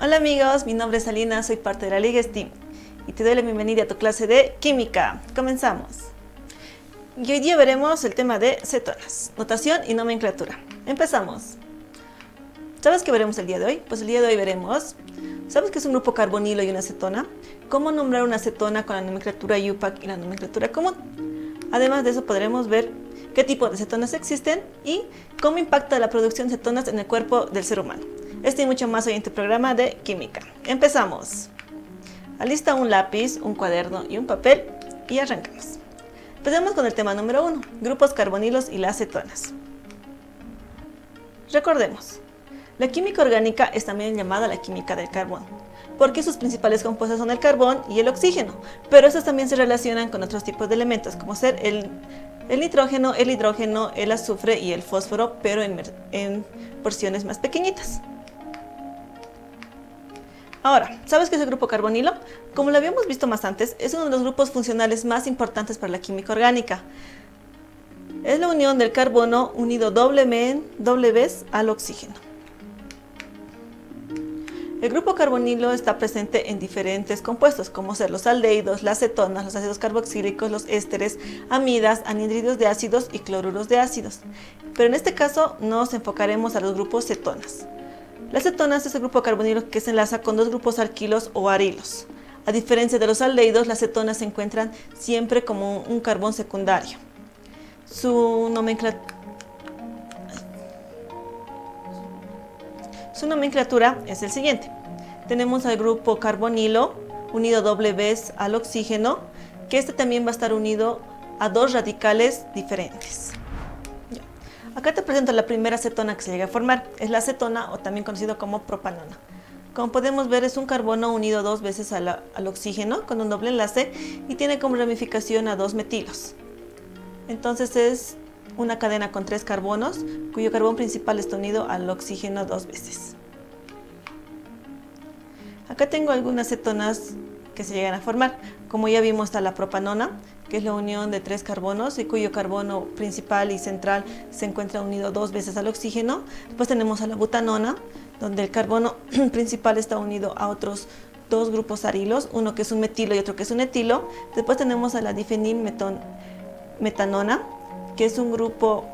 Hola amigos, mi nombre es Alina, soy parte de la Liga STEAM y te doy la bienvenida a tu clase de Química. Comenzamos. Y hoy día veremos el tema de cetonas, notación y nomenclatura. Empezamos. ¿Sabes qué veremos el día de hoy? Pues el día de hoy veremos, ¿sabes qué es un grupo carbonilo y una acetona? ¿Cómo nombrar una acetona con la nomenclatura IUPAC y la nomenclatura común? Además de eso podremos ver qué tipo de cetonas existen y cómo impacta la producción de cetonas en el cuerpo del ser humano. Esto y mucho más hoy en tu programa de Química. Empezamos. Alista un lápiz, un cuaderno y un papel y arrancamos. Empecemos con el tema número 1, grupos carbonilos y las cetonas. Recordemos, la química orgánica es también llamada la química del carbón, porque sus principales compuestos son el carbón y el oxígeno, pero estos también se relacionan con otros tipos de elementos, como ser el nitrógeno, el hidrógeno, el azufre y el fósforo, pero en porciones más pequeñitas. Ahora, ¿sabes qué es el grupo carbonilo? Como lo habíamos visto más antes, es uno de los grupos funcionales más importantes para la química orgánica. Es la unión del carbono unido doble vez al oxígeno. El grupo carbonilo está presente en diferentes compuestos, como ser los aldehídos, las cetonas, los ácidos carboxílicos, los ésteres, amidas, anhídridos de ácidos y cloruros de ácidos. Pero en este caso nos enfocaremos a los grupos cetonas. Las cetonas es el grupo carbonilo que se enlaza con dos grupos alquilos o arilos. A diferencia de los aldehídos, las cetonas se encuentran siempre como un carbón secundario. Su nomenclatura es el siguiente. Tenemos al grupo carbonilo unido doble vez al oxígeno, que este también va a estar unido a dos radicales diferentes. Acá te presento la primera cetona que se llega a formar. Es la acetona o también conocido como propanona. Como podemos ver, es un carbono unido dos veces al oxígeno con un doble enlace y tiene como ramificación a dos metilos. Entonces es una cadena con 3 carbonos, cuyo carbón principal está unido al oxígeno dos veces. Acá tengo algunas cetonas que se llegan a formar. Como ya vimos, está la propanona, que es la unión de 3 carbonos y cuyo carbono principal y central se encuentra unido dos veces al oxígeno. Después tenemos a la butanona, donde el carbono principal está unido a otros dos grupos arilos, uno que es un metilo y otro que es un etilo. Después tenemos a la difenilmetanona, que es un grupo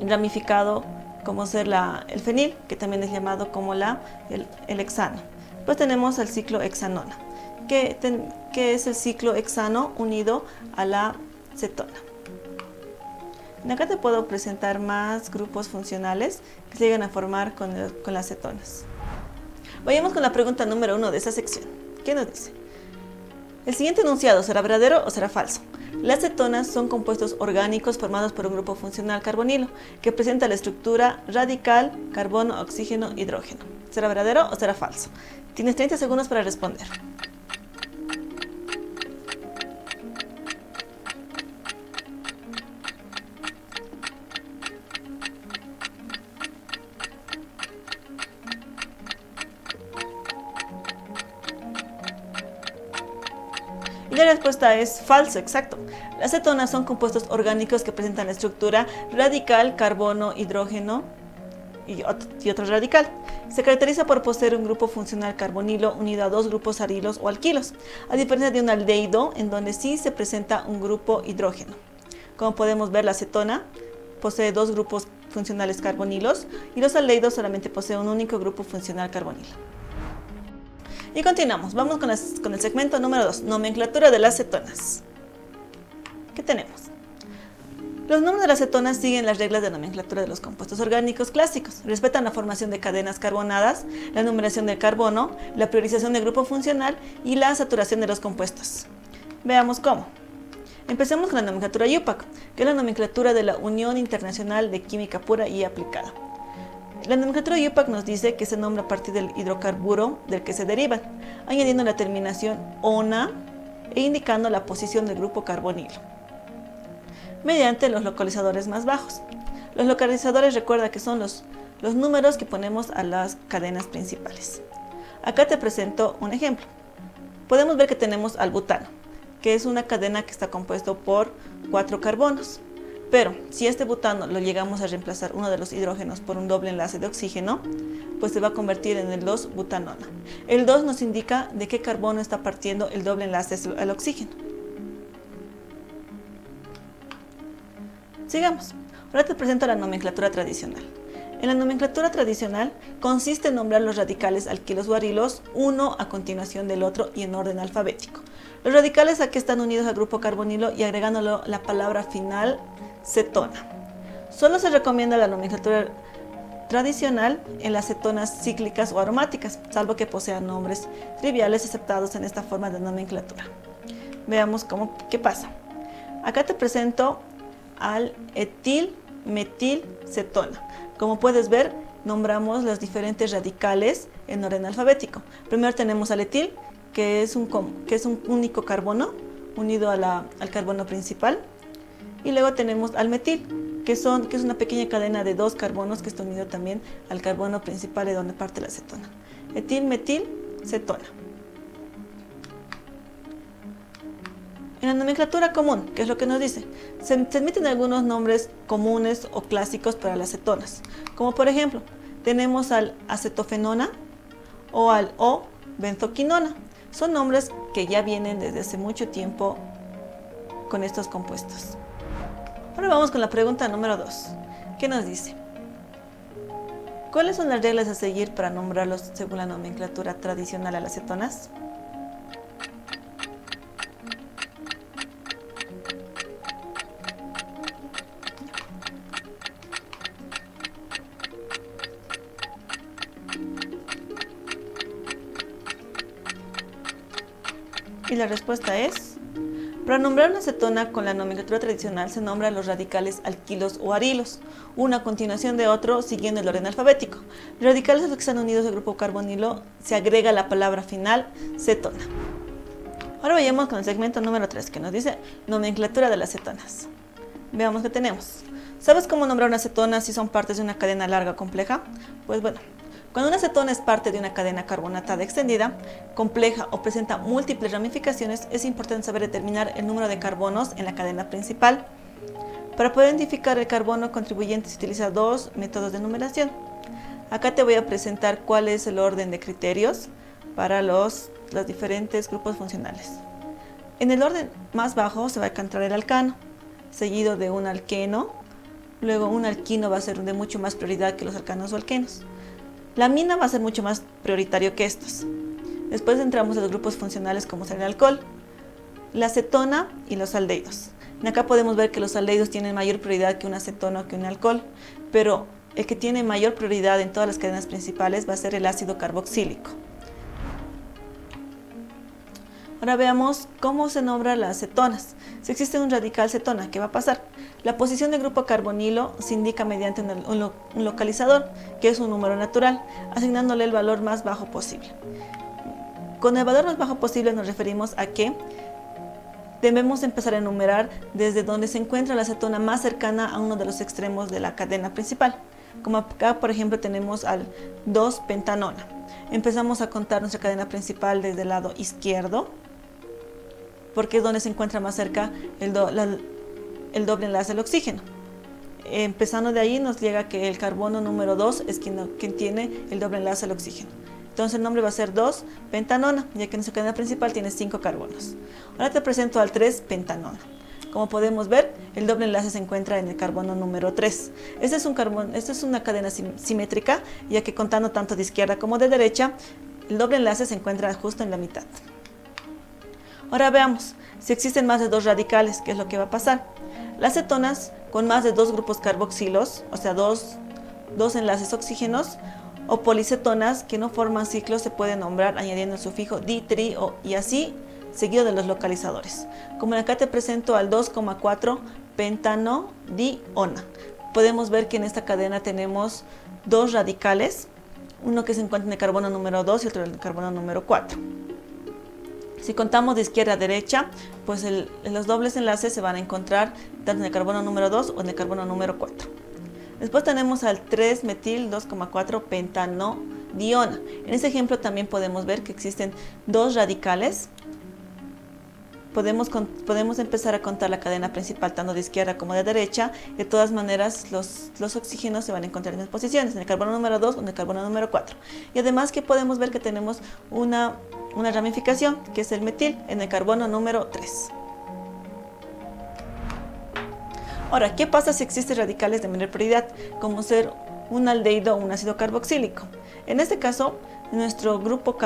ramificado como ser el fenil, que también es llamado como el hexano. Después tenemos al ciclo hexanona, que es el ciclo hexano unido a la cetona. Acá te puedo presentar más grupos funcionales que se llegan a formar con las cetonas. Vayamos con la pregunta número 1 de esta sección. ¿Qué nos dice? ¿El siguiente enunciado será verdadero o será falso? Las cetonas son compuestos orgánicos formados por un grupo funcional carbonilo que presenta la estructura radical carbono, oxígeno, hidrógeno. ¿Será verdadero o será falso? Tienes 30 segundos para responder. Y la respuesta es falso, exacto. Las cetonas son compuestos orgánicos que presentan la estructura radical, carbono, hidrógeno y otro radical. Se caracteriza por poseer un grupo funcional carbonilo unido a dos grupos arilos o alquilos, a diferencia de un aldehído en donde sí se presenta un grupo hidrógeno. Como podemos ver, la acetona posee dos grupos funcionales carbonilos y los aldehídos solamente poseen un único grupo funcional carbonilo. Y continuamos, vamos con el segmento número 2, nomenclatura de las cetonas. ¿Qué tenemos? Los nombres de las cetonas siguen las reglas de nomenclatura de los compuestos orgánicos clásicos. Respetan la formación de cadenas carbonadas, la numeración del carbono, la priorización del grupo funcional y la saturación de los compuestos. Veamos cómo. Empecemos con la nomenclatura IUPAC, que es la nomenclatura de la Unión Internacional de Química Pura y Aplicada. La nomenclatura IUPAC nos dice que se nombra a partir del hidrocarburo del que se derivan, añadiendo la terminación ONA e indicando la posición del grupo carbonilo, mediante los localizadores más bajos. Los localizadores, recuerda que son los números que ponemos a las cadenas principales. Acá te presento un ejemplo. Podemos ver que tenemos al butano, que es una cadena que está compuesto por 4 carbonos. Pero si este butano lo llegamos a reemplazar uno de los hidrógenos por un doble enlace de oxígeno, pues se va a convertir en el 2-butanona. El 2 nos indica de qué carbono está partiendo el doble enlace al oxígeno. Sigamos. Ahora te presento la nomenclatura tradicional. En la nomenclatura tradicional consiste en nombrar los radicales alquilos o arilos, uno a continuación del otro y en orden alfabético. Los radicales aquí están unidos al grupo carbonilo y agregándolo la palabra final cetona. Solo se recomienda la nomenclatura tradicional en las cetonas cíclicas o aromáticas, salvo que posean nombres triviales aceptados en esta forma de nomenclatura. Veamos qué pasa. Acá te presento al etil-metil-cetona. Como puedes ver, nombramos los diferentes radicales en orden alfabético. Primero tenemos al etil, que es un único carbono unido al carbono principal. Y luego tenemos al metil, que es una pequeña cadena de dos carbonos que está unido también al carbono principal de donde parte la cetona. Etil-metil-cetona. En la nomenclatura común, ¿qué es lo que nos dice? Se admiten algunos nombres comunes o clásicos para las cetonas, como por ejemplo, tenemos al acetofenona o al O-benzoquinona. Son nombres que ya vienen desde hace mucho tiempo con estos compuestos. Ahora vamos con la pregunta número 2. ¿Qué nos dice? ¿Cuáles son las reglas a seguir para nombrarlos según la nomenclatura tradicional a las cetonas? Y la respuesta es: para nombrar una cetona con la nomenclatura tradicional se nombran los radicales alquilos o arilos, uno a continuación de otro siguiendo el orden alfabético. Los radicales a los que están unidos al grupo carbonilo se agrega la palabra final cetona. Ahora vayamos con el segmento número 3 que nos dice nomenclatura de las cetonas. Veamos qué tenemos. ¿Sabes cómo nombrar una cetona si son partes de una cadena larga o compleja? Pues bueno, cuando una cetona es parte de una cadena carbonatada extendida, compleja o presenta múltiples ramificaciones, es importante saber determinar el número de carbonos en la cadena principal. Para poder identificar el carbono contribuyente se utiliza dos métodos de numeración. Acá te voy a presentar cuál es el orden de criterios para los diferentes grupos funcionales. En el orden más bajo se va a encontrar el alcano, seguido de un alqueno. Luego un alquino va a ser de mucho más prioridad que los alcanos o alquenos. La amina va a ser mucho más prioritario que estos. Después entramos a los grupos funcionales como ser el alcohol, la cetona y los aldehídos. Acá podemos ver que los aldehídos tienen mayor prioridad que una cetona o que un alcohol, pero el que tiene mayor prioridad en todas las cadenas principales va a ser el ácido carboxílico. Ahora veamos cómo se nombran las cetonas. Si existe un radical cetona, ¿qué va a pasar? La posición del grupo carbonilo se indica mediante un localizador, que es un número natural, asignándole el valor más bajo posible. Con el valor más bajo posible nos referimos a que debemos empezar a enumerar desde donde se encuentra la cetona más cercana a uno de los extremos de la cadena principal. Como acá, por ejemplo, tenemos al 2-pentanona. Empezamos a contar nuestra cadena principal desde el lado izquierdo, porque es donde se encuentra más cerca el doble enlace al oxígeno. Empezando de ahí nos llega que el carbono número 2 es quien tiene el doble enlace al oxígeno. Entonces el nombre va a ser 2-pentanona, ya que nuestra cadena principal tiene 5 carbonos. Ahora te presento al 3-pentanona. Como podemos ver, el doble enlace se encuentra en el carbono número 3. Esta es una cadena simétrica, ya que contando tanto de izquierda como de derecha, el doble enlace se encuentra justo en la mitad. Ahora veamos, si existen más de dos radicales, ¿qué es lo que va a pasar? Las cetonas con más de dos grupos carboxilos, o sea, dos enlaces oxígenos, o policetonas que no forman ciclos se pueden nombrar añadiendo el sufijo di, tri y así seguido de los localizadores. Como acá te presento al 2,4-pentanodiona. Podemos ver que en esta cadena tenemos dos radicales, uno que se encuentra en el carbono número 2 y otro en el carbono número 4. Si contamos de izquierda a derecha, pues los dobles enlaces se van a encontrar tanto en el carbono número 2 o en el carbono número 4. Después tenemos al 3-metil 2,4-pentanodiona. En este ejemplo también podemos ver que existen dos radicales podemos empezar a contar la cadena principal tanto de izquierda como de derecha. De todas maneras, los oxígenos se van a encontrar en las posiciones, en el carbono número 2 o en el carbono número 4. Y además que podemos ver que tenemos una ramificación, que es el metil, en el carbono número 3. Ahora, ¿qué pasa si existen radicales de menor prioridad, como ser un aldehído o un ácido carboxílico? En este caso, nuestro grupo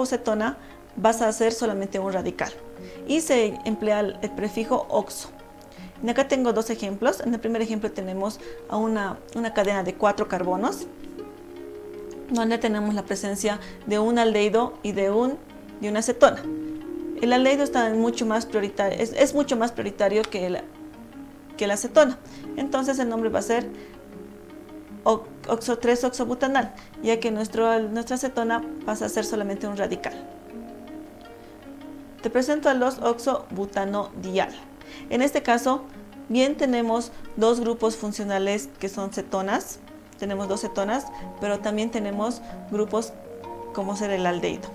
cetona va a ser solamente un radical y se emplea el prefijo oxo. Y acá tengo dos ejemplos. En el primer ejemplo tenemos a una cadena de 4 carbonos, donde tenemos la presencia de un aldehído y de una cetona. El aldehído está mucho más prioritario, es mucho más prioritario que la cetona. Entonces el nombre va a ser oxo 3-oxobutanal, ya que nuestra cetona pasa a ser solamente un radical. Te presento al 2-oxobutanodial. En este caso, bien tenemos dos grupos funcionales que son cetonas. Tenemos 2 cetonas, pero también tenemos grupos como ser el aldehído.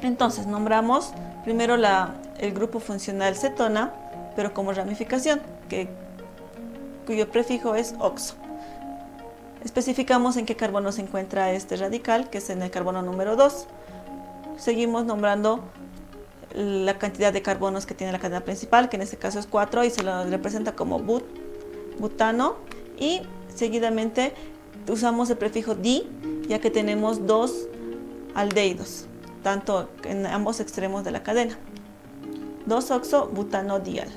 Entonces, nombramos primero el grupo funcional cetona, pero como ramificación, cuyo prefijo es oxo. Especificamos en qué carbono se encuentra este radical, que es en el carbono número 2. Seguimos nombrando la cantidad de carbonos que tiene la cadena principal, que en este caso es 4, y se lo representa como butano. Y seguidamente usamos el prefijo di, ya que tenemos 2 aldehídos, tanto en ambos extremos de la cadena. 2-oxobutanodial.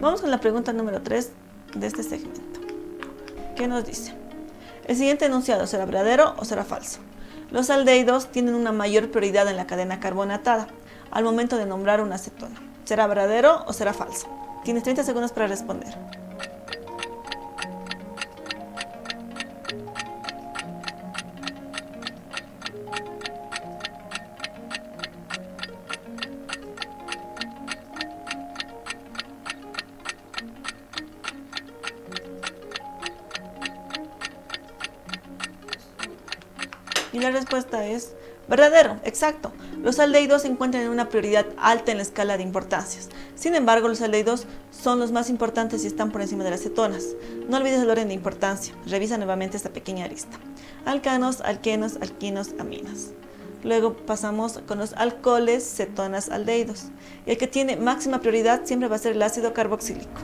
Vamos con la pregunta número 3 de este segmento. ¿Qué nos dice? ¿El siguiente enunciado será verdadero o será falso? Los aldehídos tienen una mayor prioridad en la cadena carbonatada al momento de nombrar una cetona. ¿Será verdadero o será falso? Tienes 30 segundos para responder. Y la respuesta es verdadero, exacto. Los aldehídos se encuentran en una prioridad alta en la escala de importancias. Sin embargo, los aldehídos son los más importantes y están por encima de las cetonas. No olvides el orden de importancia. Revisa nuevamente esta pequeña lista. Alcanos, alquenos, alquinos, aminas. Luego pasamos con los alcoholes, cetonas, aldehídos. Y el que tiene máxima prioridad siempre va a ser el ácido carboxílico.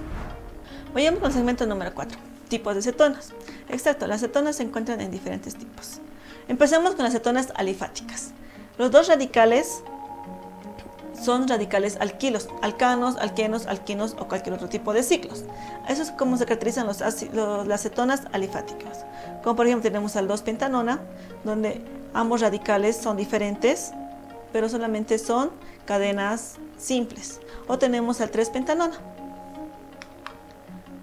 Vayamos con el segmento número 4. Tipos de cetonas. Exacto, las cetonas se encuentran en diferentes tipos. Empecemos con las cetonas alifáticas. Los dos radicales son radicales alquilos, alcanos, alquenos, alquinos o cualquier otro tipo de ciclos. Eso es como se caracterizan las cetonas alifáticas. Como por ejemplo tenemos al 2-pentanona, donde ambos radicales son diferentes, pero solamente son cadenas simples. O tenemos al 3-pentanona.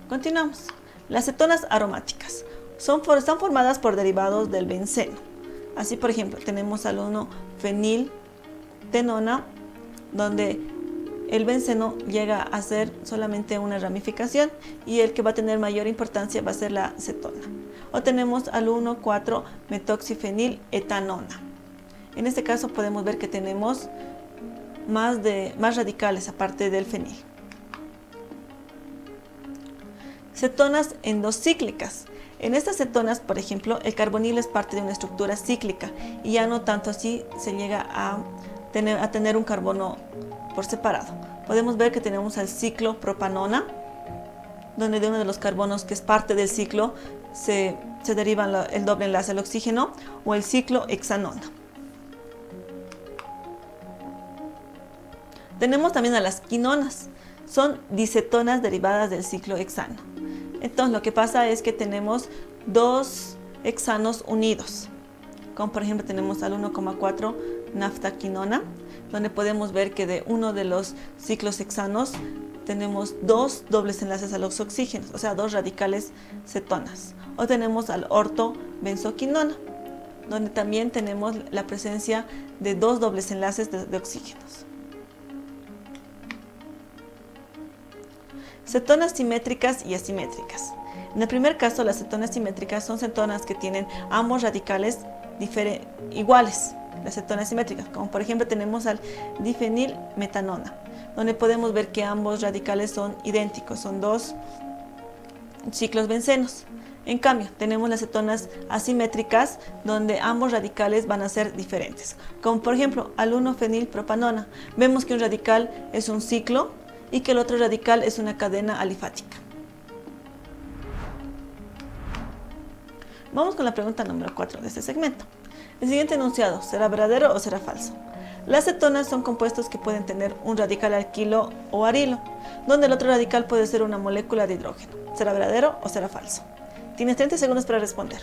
Continuamos. Las cetonas aromáticas están formadas por derivados del benceno. Así, por ejemplo, tenemos al 1-feniltenona, donde el benceno llega a ser solamente una ramificación y el que va a tener mayor importancia va a ser la cetona. O tenemos al 1,4-metoxifeniletanona. En este caso podemos ver que tenemos más radicales aparte del fenil. Cetonas endocíclicas. En estas cetonas, por ejemplo, el carbonilo es parte de una estructura cíclica y ya no tanto así se llega a tener un carbono por separado. Podemos ver que tenemos al ciclopropanona, donde de uno de los carbonos que es parte del ciclo se deriva el doble enlace al oxígeno, o el ciclohexanona. Tenemos también a las quinonas, son dicetonas derivadas del ciclohexano. Entonces lo que pasa es que tenemos 2 hexanos unidos, como por ejemplo tenemos al 1,4 naftaquinona, donde podemos ver que de uno de los ciclos hexanos tenemos 2 dobles enlaces a los oxígenos, o sea 2 radicales cetonas. O tenemos al ortobenzoquinona, donde también tenemos la presencia de 2 dobles enlaces de oxígenos. Cetonas simétricas y asimétricas. En el primer caso, las cetonas simétricas son cetonas que tienen ambos radicales iguales. las cetonas simétricas, como por ejemplo tenemos al difenilmetanona, donde podemos ver que ambos radicales son idénticos, son dos ciclos bencenos. En cambio, tenemos las cetonas asimétricas, donde ambos radicales van a ser diferentes, como por ejemplo al 1-fenilpropanona. Vemos que un radical es un ciclo y que el otro radical es una cadena alifática. Vamos con la pregunta número 4 de este segmento. El siguiente enunciado, ¿será verdadero o será falso? Las cetonas son compuestos que pueden tener un radical alquilo o arilo, donde el otro radical puede ser una molécula de hidrógeno. ¿Será verdadero o será falso? Tienes 30 segundos para responder.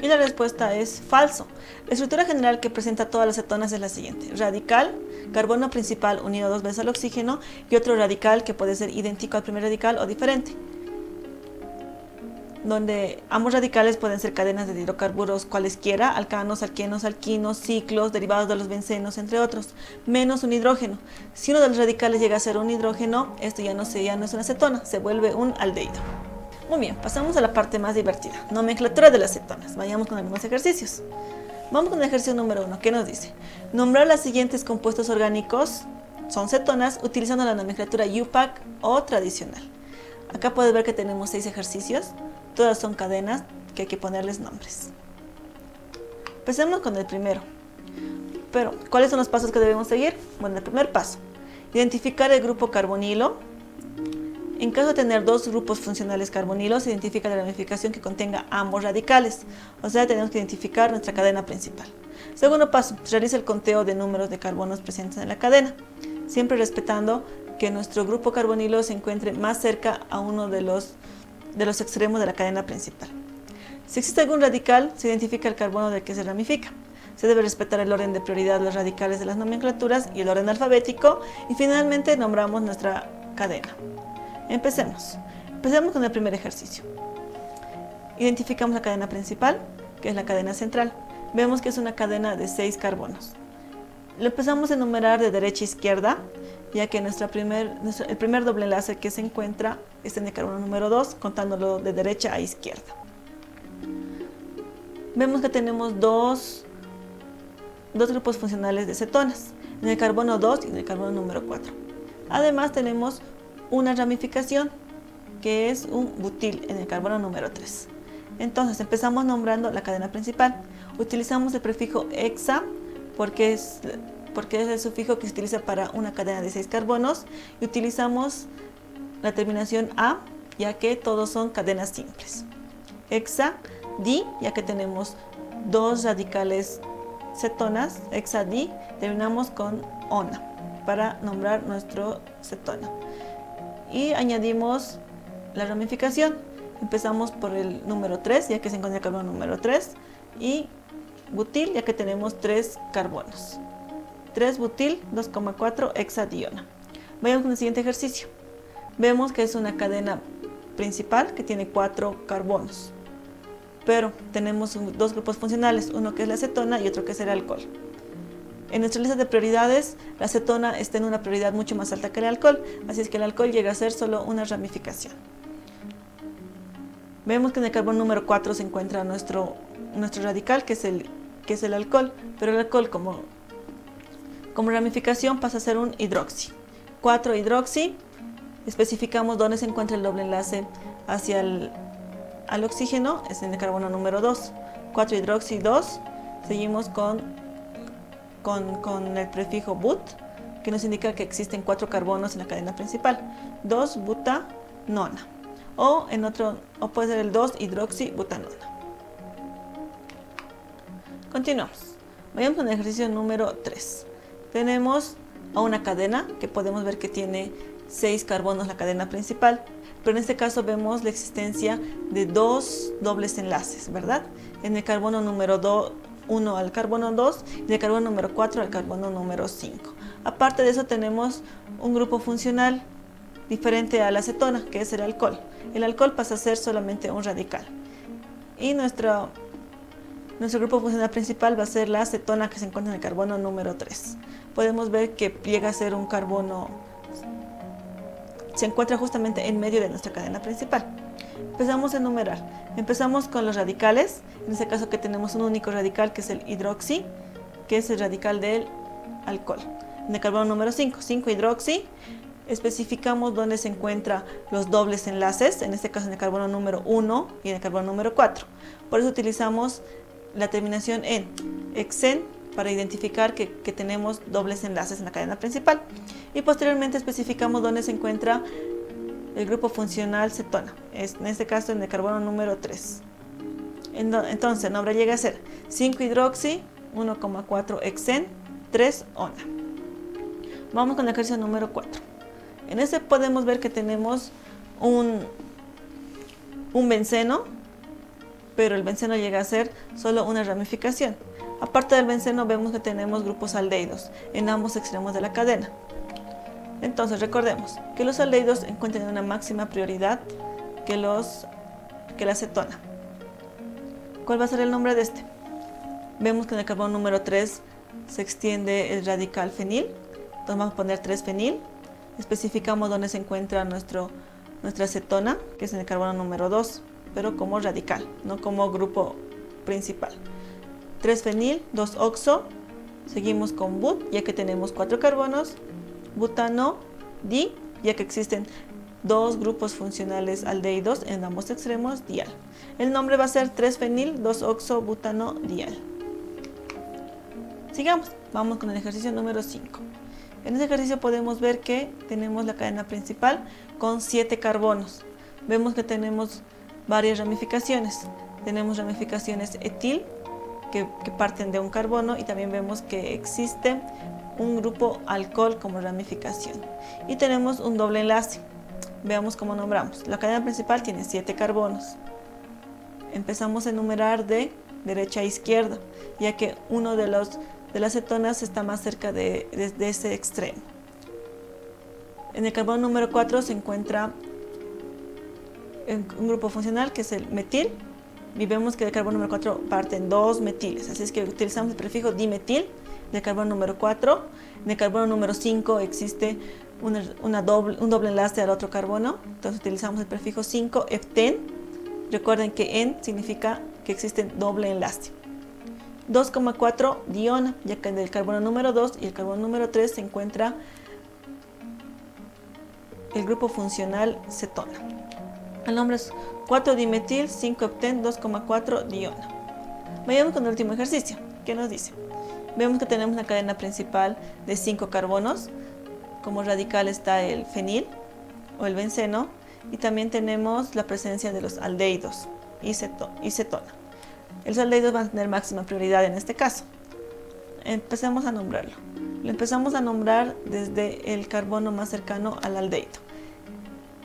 Y la respuesta es falso. La estructura general que presenta todas las cetonas es la siguiente: radical, carbono principal unido dos veces al oxígeno y otro radical que puede ser idéntico al primer radical o diferente, donde ambos radicales pueden ser cadenas de hidrocarburos cualesquiera, alcanos, alquenos, alquinos, ciclos, derivados de los bencenos, entre otros, menos un hidrógeno. Si uno de los radicales llega a ser un hidrógeno, esto ya no es una cetona, se vuelve un aldehído. Muy bien, pasamos a la parte más divertida, nomenclatura de las cetonas. Vayamos con algunos ejercicios. Vamos con el ejercicio número 1, que nos dice: nombrar los siguientes compuestos orgánicos, son cetonas, utilizando la nomenclatura IUPAC o tradicional. Acá puedes ver que tenemos 6 ejercicios, todas son cadenas que hay que ponerles nombres. Empecemos con el primero. Pero, ¿cuáles son los pasos que debemos seguir? Bueno, el primer paso, identificar el grupo carbonilo. En caso de tener dos grupos funcionales carbonilos, se identifica la ramificación que contenga ambos radicales, o sea, tenemos que identificar nuestra cadena principal. Segundo paso, se realiza el conteo de números de carbonos presentes en la cadena, siempre respetando que nuestro grupo carbonilo se encuentre más cerca a uno de los extremos de la cadena principal. Si existe algún radical, se identifica el carbono del que se ramifica. Se debe respetar el orden de prioridad de los radicales de las nomenclaturas y el orden alfabético, y finalmente nombramos nuestra cadena. Empecemos con el primer ejercicio. Identificamos la cadena principal, que es la cadena central. Vemos que es una cadena de 6 carbonos. Lo empezamos a enumerar de derecha a izquierda, ya que el primer doble enlace que se encuentra es en el carbono número 2, contándolo de derecha a izquierda. Vemos que tenemos dos grupos funcionales de cetonas, en el carbono 2 y en el carbono número 4. Además tenemos una ramificación, que es un butil en el carbono número 3. Entonces empezamos nombrando la cadena principal. Utilizamos el prefijo hexa porque es el sufijo que se utiliza para una cadena de 6 carbonos, y utilizamos la terminación a, ya que todos son cadenas simples. Hexa, di, ya que tenemos dos radicales cetonas, hexa di, terminamos con ona para nombrar nuestro cetona. Y añadimos la ramificación. Empezamos por el número 3, ya que se encuentra el carbono número 3, y butil, ya que tenemos 3 carbonos. 3 butil, 2,4 hexadiona. Vayamos con el siguiente ejercicio. Vemos que es una cadena principal que tiene 4 carbonos, pero tenemos dos grupos funcionales, uno que es la cetona y otro que es el alcohol. En nuestra lista de prioridades, la cetona está en una prioridad mucho más alta que el alcohol, así es que el alcohol llega a ser solo una ramificación. Vemos que en el carbono número 4 se encuentra nuestro radical, que es el alcohol, pero el alcohol como ramificación pasa a ser un hidroxi. 4 hidroxi, especificamos dónde se encuentra el doble enlace hacia al oxígeno, es en el carbono número 2. 4 hidroxi 2, seguimos con el prefijo but, que nos indica que existen 4 carbonos en la cadena principal. 2-butanona, o puede ser el 2-hidroxibutanona. Continuamos. Vayamos con el ejercicio número 3. Tenemos a una cadena que podemos ver que tiene 6 carbonos la cadena principal, pero en este caso vemos la existencia de 2 dobles enlaces, ¿verdad? En el carbono número 1 al carbono 2 y del carbono número 4 al carbono número 5. Aparte de eso tenemos un grupo funcional diferente a la acetona, que es el alcohol. El alcohol pasa a ser solamente un radical. Y nuestro grupo funcional principal va a ser la acetona, que se encuentra en el carbono número 3. Podemos ver que llega a ser un carbono, se encuentra justamente en medio de nuestra cadena principal. Empezamos a enumerar. Empezamos con los radicales, en este caso que tenemos un único radical, que es el hidroxi, que es el radical del alcohol. En el carbono número 5, 5-hidroxi, especificamos dónde se encuentran los dobles enlaces, en este caso en el carbono número 1 y en el carbono número 4. Por eso utilizamos la terminación en hexen para identificar que tenemos dobles enlaces en la cadena principal. Y posteriormente especificamos dónde se encuentra el grupo funcional cetona, en este caso en el carbono número 3. Entonces el nombre llega a ser 5-hidroxi, 1,4 hexen, 3 ona. Vamos con el ejercicio número 4. En este podemos ver que tenemos un benceno, pero el benceno llega a ser solo una ramificación. Aparte del benceno vemos que tenemos grupos aldehídos en ambos extremos de la cadena. Entonces recordemos que los aldehídos encuentran una máxima prioridad que la acetona. ¿Cuál va a ser el nombre de este? Vemos que en el carbono número 3 se extiende el radical fenil. Entonces vamos a poner 3-fenil. Especificamos dónde se encuentra nuestra acetona, que es en el carbono número 2, pero como radical, no como grupo principal. 3-fenil, 2-oxo, seguimos con but, ya que tenemos 4 carbonos, butano, di, ya que existen 2 grupos funcionales aldehídos en ambos extremos, dial. El nombre va a ser 3-fenil, 2-oxo, butano, dial. Sigamos, vamos con el ejercicio número 5. En este ejercicio podemos ver que tenemos la cadena principal con 7 carbonos. Vemos que tenemos varias ramificaciones. Tenemos ramificaciones etil, que parten de un carbono, y también vemos que existe un grupo alcohol como ramificación. Y tenemos un doble enlace. Veamos cómo nombramos. La cadena principal tiene 7 carbonos. Empezamos a enumerar de derecha a izquierda, ya que uno de las cetonas está más cerca de ese extremo. En el carbono número 4 se encuentra un grupo funcional que es el metil, y vemos que del carbono número 4 parten 2 metiles, así es que utilizamos el prefijo dimetil del carbono número 4. En el carbono número 5 existe un doble enlace al otro carbono, entonces utilizamos el prefijo 5-hepten. Recuerden que en significa que existe doble enlace. 2,4 diona, ya que en el carbono número 2 y el carbono número 3 se encuentra el grupo funcional cetona. El nombre es 4-dimetil, 5-hepten, 2,4 diona. Vayamos con el último ejercicio. ¿Qué nos dice? Vemos que tenemos una cadena principal de 5 carbonos. Como radical está el fenil o el benceno, y también tenemos la presencia de los aldehídos y cetona. Los aldehídos van a tener máxima prioridad en este caso. Empecemos a nombrarlo. Lo empezamos a nombrar desde el carbono más cercano al aldehído.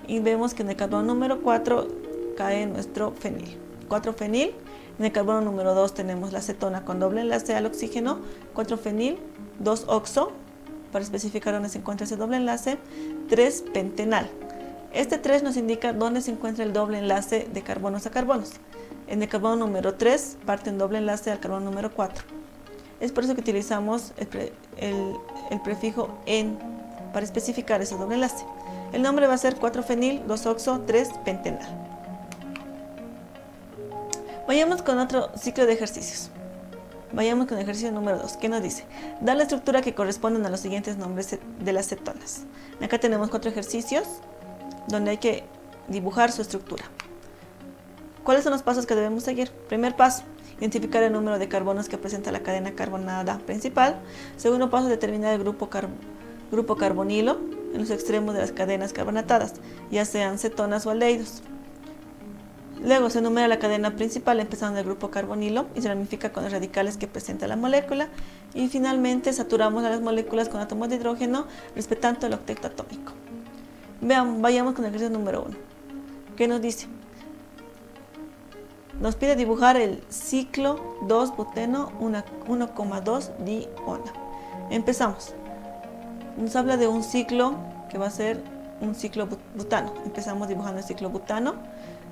Y vemos que en el carbono número 4 cae nuestro fenil. 4-fenil. En el carbono número 2 tenemos la acetona con doble enlace al oxígeno. 4-fenil, 2-oxo, para especificar dónde se encuentra ese doble enlace. 3-pentenal. Este 3 nos indica dónde se encuentra el doble enlace de carbonos a carbonos. En el carbono número 3 parte un doble enlace al carbono número 4. Es por eso que utilizamos el prefijo en para especificar ese doble enlace. El nombre va a ser 4-fenil, 2-oxo, 3-pentenal. Vayamos con otro ciclo de ejercicios. Vayamos con el ejercicio número 2. ¿Qué nos dice? Da la estructura que corresponden a los siguientes nombres de las cetonas. Acá tenemos 4 ejercicios donde hay que dibujar su estructura. ¿Cuáles son los pasos que debemos seguir? Primer paso, identificar el número de carbonos que presenta la cadena carbonada principal. Segundo paso, determinar el grupo carbonilo en los extremos de las cadenas carbonatadas, ya sean cetonas o aldehídos. Luego se enumera la cadena principal empezando del grupo carbonilo y se ramifica con los radicales que presenta la molécula. Y finalmente saturamos a las moléculas con átomos de hidrógeno respetando el octeto atómico. Vayamos con el ejercicio número 1. ¿Qué nos dice? Nos pide dibujar el ciclo 2-buteno 1,2 diona. Empezamos. Nos habla de un ciclo que va a ser un ciclo butano. Empezamos dibujando el ciclo butano.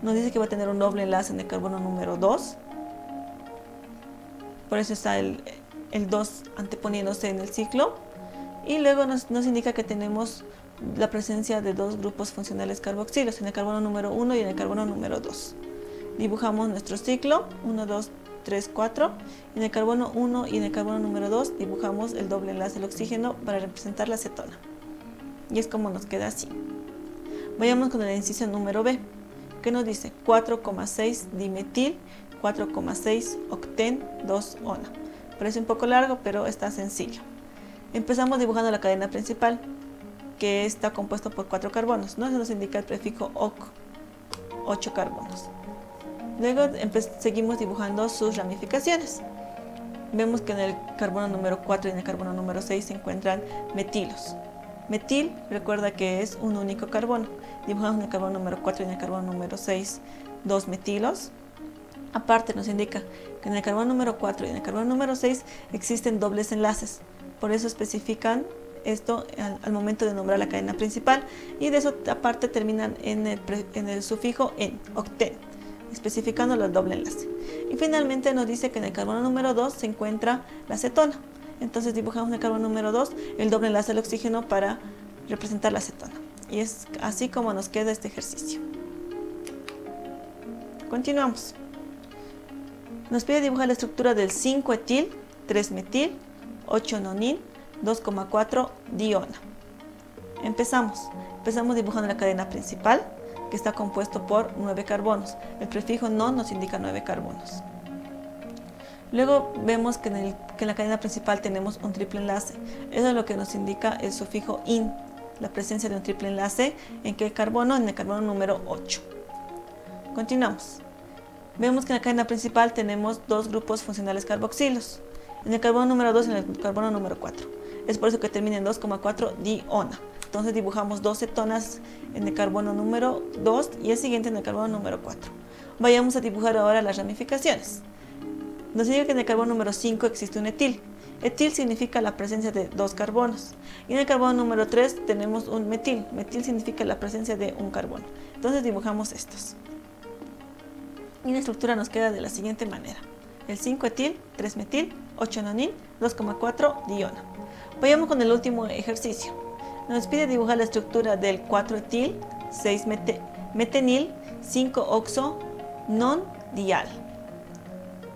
Nos dice que va a tener un doble enlace en el carbono número 2. Por eso está el 2 anteponiéndose en el ciclo. Y luego nos indica que tenemos la presencia de dos grupos funcionales carboxilos en el carbono número 1 y en el carbono número 2. Dibujamos nuestro ciclo, 1, 2, 3, 4. En el carbono 1 y en el carbono número 2 dibujamos el doble enlace del oxígeno para representar la acetona. Y es como nos queda así. Vayamos con el inciso número B, que nos dice 4,6 dimetil, 4,6 octen, 2-ona. Parece un poco largo, pero está sencillo. Empezamos dibujando la cadena principal, que está compuesto por 4 carbonos, ¿no? Eso nos indica el prefijo OC, 8 carbonos. Luego seguimos dibujando sus ramificaciones. Vemos que en el carbono número 4 y en el carbono número 6 se encuentran metilos. Metil, recuerda que es un único carbono. Dibujamos en el carbono número 4 y en el carbono número 6 dos metilos. Aparte nos indica que en el carbono número 4 y en el carbono número 6 existen dobles enlaces. Por eso especifican esto al momento de nombrar la cadena principal, y de eso aparte terminan en el sufijo en, octen, especificando el doble enlace. Y finalmente nos dice que en el carbono número 2 se encuentra la acetona. Entonces dibujamos en el carbono número 2 el doble enlace al oxígeno para representar la acetona. Y es así como nos queda este ejercicio. Continuamos. Nos pide dibujar la estructura del 5-etil, 3-metil, 8-nonin, 2,4 diona. Empezamos dibujando la cadena principal, que está compuesto por 9 carbonos. El prefijo non nos indica 9 carbonos. Luego vemos que en la cadena principal tenemos un triple enlace. Eso es lo que nos indica el sufijo in, la presencia de un triple enlace. ¿En qué carbono? En el carbono número 8. Continuamos. Vemos que en la cadena principal tenemos dos grupos funcionales carboxilos. En el carbono número 2 y en el carbono número 4. Es por eso que termina en 2,4 diona. Entonces dibujamos dos cetonas en el carbono número 2 y el siguiente en el carbono número 4. Vayamos a dibujar ahora las ramificaciones. Nos dice que en el carbono número 5 existe un etil. Etil significa la presencia de dos carbonos. Y en el carbono número 3 tenemos un metil. Metil significa la presencia de un carbono. Entonces dibujamos estos. Y la estructura nos queda de la siguiente manera. El 5-etil, 3-metil, 8-nonin, 2,4 diona. Vayamos con el último ejercicio. Nos pide dibujar la estructura del 4-etil, 6-metenil, 5-oxo-non-dial.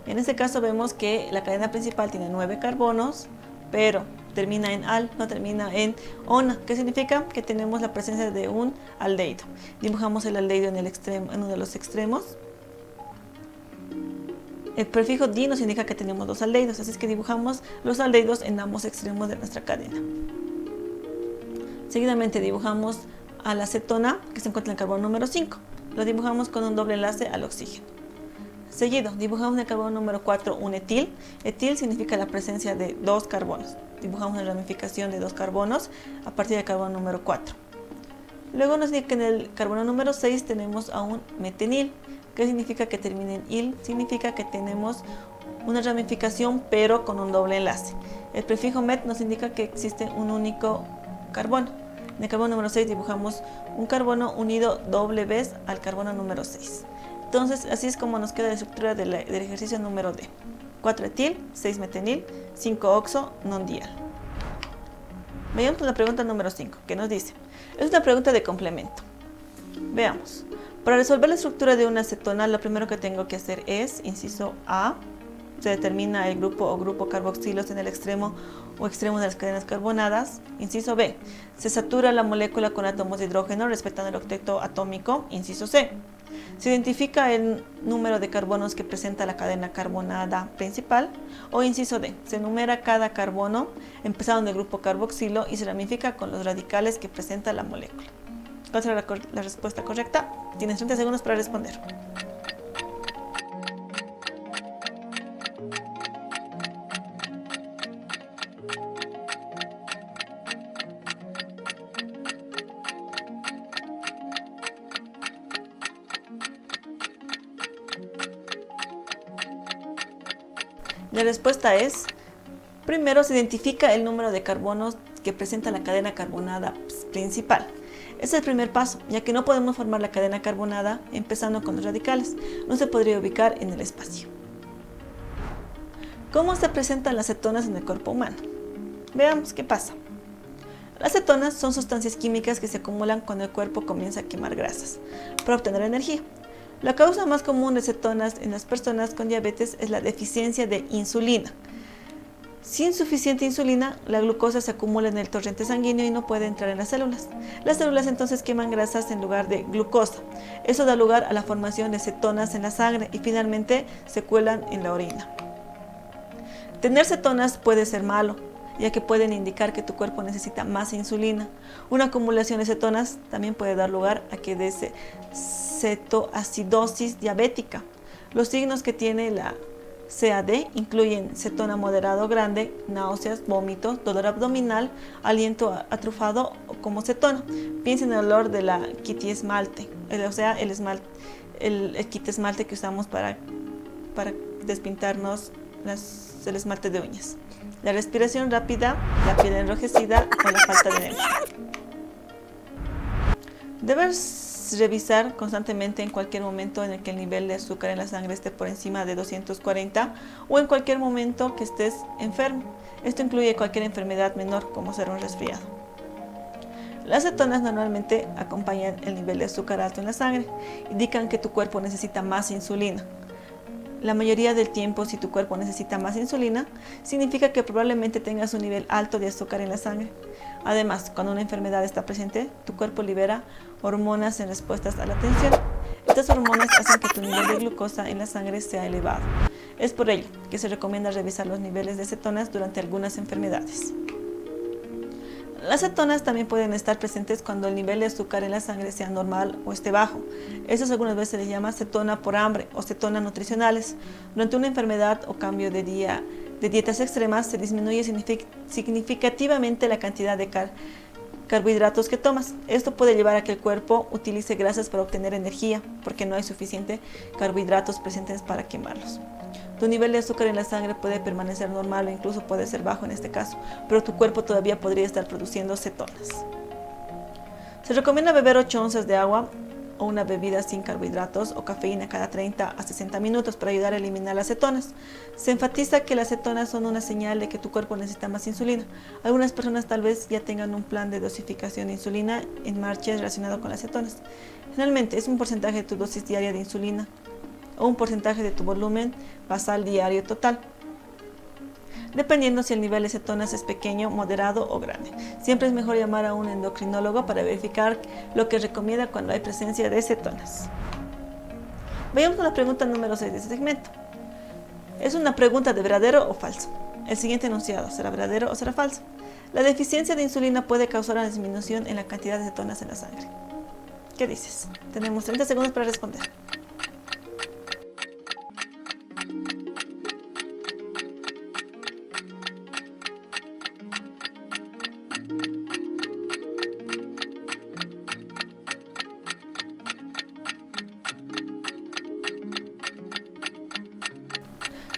En este caso vemos que la cadena principal tiene 9 carbonos, pero termina en al, no termina en ona. ¿Qué significa? Que tenemos la presencia de un aldehído. Dibujamos el aldehído en uno de los extremos. El prefijo di nos indica que tenemos dos aldehídos, así es que dibujamos los aldehídos en ambos extremos de nuestra cadena. Seguidamente dibujamos a la acetona, que se encuentra en el carbono número 5. Lo dibujamos con un doble enlace al oxígeno. Seguido, dibujamos en el carbono número 4 un etil. Etil significa la presencia de dos carbonos. Dibujamos una ramificación de dos carbonos a partir del carbono número 4. Luego nos dice que en el carbono número 6 tenemos a un metenil. ¿Qué significa que termina en il? Significa que tenemos una ramificación pero con un doble enlace. El prefijo met nos indica que existe un único carbono. En el carbono número 6 dibujamos un carbono unido doble vez al carbono número 6. Entonces así es como nos queda la estructura del ejercicio número D. 4-etil, 6-metenil, 5-oxo-non-dial. Vayamos con la pregunta número 5, que nos dice, es una pregunta de complemento. Veamos. Para resolver la estructura de una acetona, lo primero que tengo que hacer es, inciso A, se determina el grupo o grupo carboxilos en el extremo o extremo de las cadenas carbonadas. Inciso B, se satura la molécula con átomos de hidrógeno respetando el octeto atómico. Inciso C, se identifica el número de carbonos que presenta la cadena carbonada principal. O inciso D, se enumera cada carbono empezando en el grupo carboxilo y se ramifica con los radicales que presenta la molécula. ¿Cuál será la respuesta correcta? Tienes 30 segundos para responder. La respuesta es, primero se identifica el número de carbonos que presenta la cadena carbonada principal. Es el primer paso, ya que no podemos formar la cadena carbonada empezando con los radicales. No se podría ubicar en el espacio. ¿Cómo se presentan las cetonas en el cuerpo humano? Veamos qué pasa. Las cetonas son sustancias químicas que se acumulan cuando el cuerpo comienza a quemar grasas para obtener energía. La causa más común de cetonas en las personas con diabetes es la deficiencia de insulina. Sin suficiente insulina, la glucosa se acumula en el torrente sanguíneo y no puede entrar en las células. Las células entonces queman grasas en lugar de glucosa. Eso da lugar a la formación de cetonas en la sangre y finalmente se cuelan en la orina. Tener cetonas puede ser malo, ya que pueden indicar que tu cuerpo necesita más insulina. Una acumulación de cetonas también puede dar lugar a que dé cetoacidosis diabética. Los signos que tiene la CAD incluyen cetona moderado grande, náuseas, vómitos, dolor abdominal, aliento atrofado como cetona. Piensa en el olor de la quite esmalte, el quite esmalte que usamos para despintarnos el esmalte de uñas. La respiración rápida, la piel enrojecida o la falta de energía. Debes revisar constantemente en cualquier momento en el que el nivel de azúcar en la sangre esté por encima de 240 o en cualquier momento que estés enfermo. Esto incluye cualquier enfermedad menor como ser un resfriado. Las cetonas normalmente acompañan el nivel de azúcar alto en la sangre. Indican que tu cuerpo necesita más insulina. La mayoría del tiempo, si tu cuerpo necesita más insulina, significa que probablemente tengas un nivel alto de azúcar en la sangre. Además, cuando una enfermedad está presente, tu cuerpo libera hormonas en respuesta a la tensión. Estas hormonas hacen que tu nivel de glucosa en la sangre sea elevado. Es por ello que se recomienda revisar los niveles de cetonas durante algunas enfermedades. Las cetonas también pueden estar presentes cuando el nivel de azúcar en la sangre sea normal o esté bajo. Estas algunas veces se les llama cetona por hambre o cetonas nutricionales. Durante una enfermedad o cambio de dietas extremas se disminuye significativamente la cantidad de carbohidratos que tomas. Esto puede llevar a que el cuerpo utilice grasas para obtener energía, porque no hay suficiente carbohidratos presentes para quemarlos. Tu nivel de azúcar en la sangre puede permanecer normal o incluso puede ser bajo en este caso, pero tu cuerpo todavía podría estar produciendo cetonas. Se recomienda beber 8 onzas de agua o una bebida sin carbohidratos o cafeína cada 30 a 60 minutos para ayudar a eliminar las cetonas. Se enfatiza que las cetonas son una señal de que tu cuerpo necesita más insulina. Algunas personas tal vez ya tengan un plan de dosificación de insulina en marcha relacionado con las cetonas. Generalmente es un porcentaje de tu dosis diaria de insulina o un porcentaje de tu volumen basal diario total, dependiendo si el nivel de cetonas es pequeño, moderado o grande. Siempre es mejor llamar a un endocrinólogo para verificar lo que recomienda cuando hay presencia de cetonas. Vayamos con la pregunta número 6 de este segmento. Es una pregunta de verdadero o falso. El siguiente enunciado, ¿será verdadero o será falso? La deficiencia de insulina puede causar una disminución en la cantidad de cetonas en la sangre. ¿Qué dices? Tenemos 30 segundos para responder.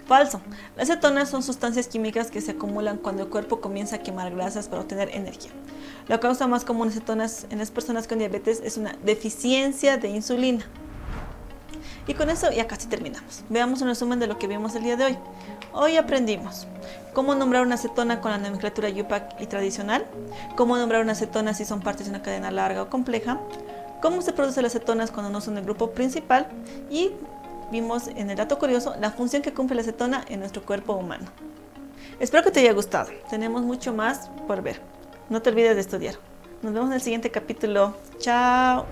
Falso. Las cetonas son sustancias químicas que se acumulan cuando el cuerpo comienza a quemar grasas para obtener energía. La causa más común de cetonas en las personas con diabetes es una deficiencia de insulina. Y con eso ya casi terminamos. Veamos un resumen de lo que vimos el día de hoy. Hoy aprendimos cómo nombrar una cetona con la nomenclatura IUPAC y tradicional, cómo nombrar una cetona si son partes de una cadena larga o compleja, cómo se producen las cetonas cuando no son el grupo principal y vimos en el dato curioso la función que cumple la cetona en nuestro cuerpo humano. Espero que te haya gustado. Tenemos mucho más por ver. No te olvides de estudiar. Nos vemos en el siguiente capítulo. Chao.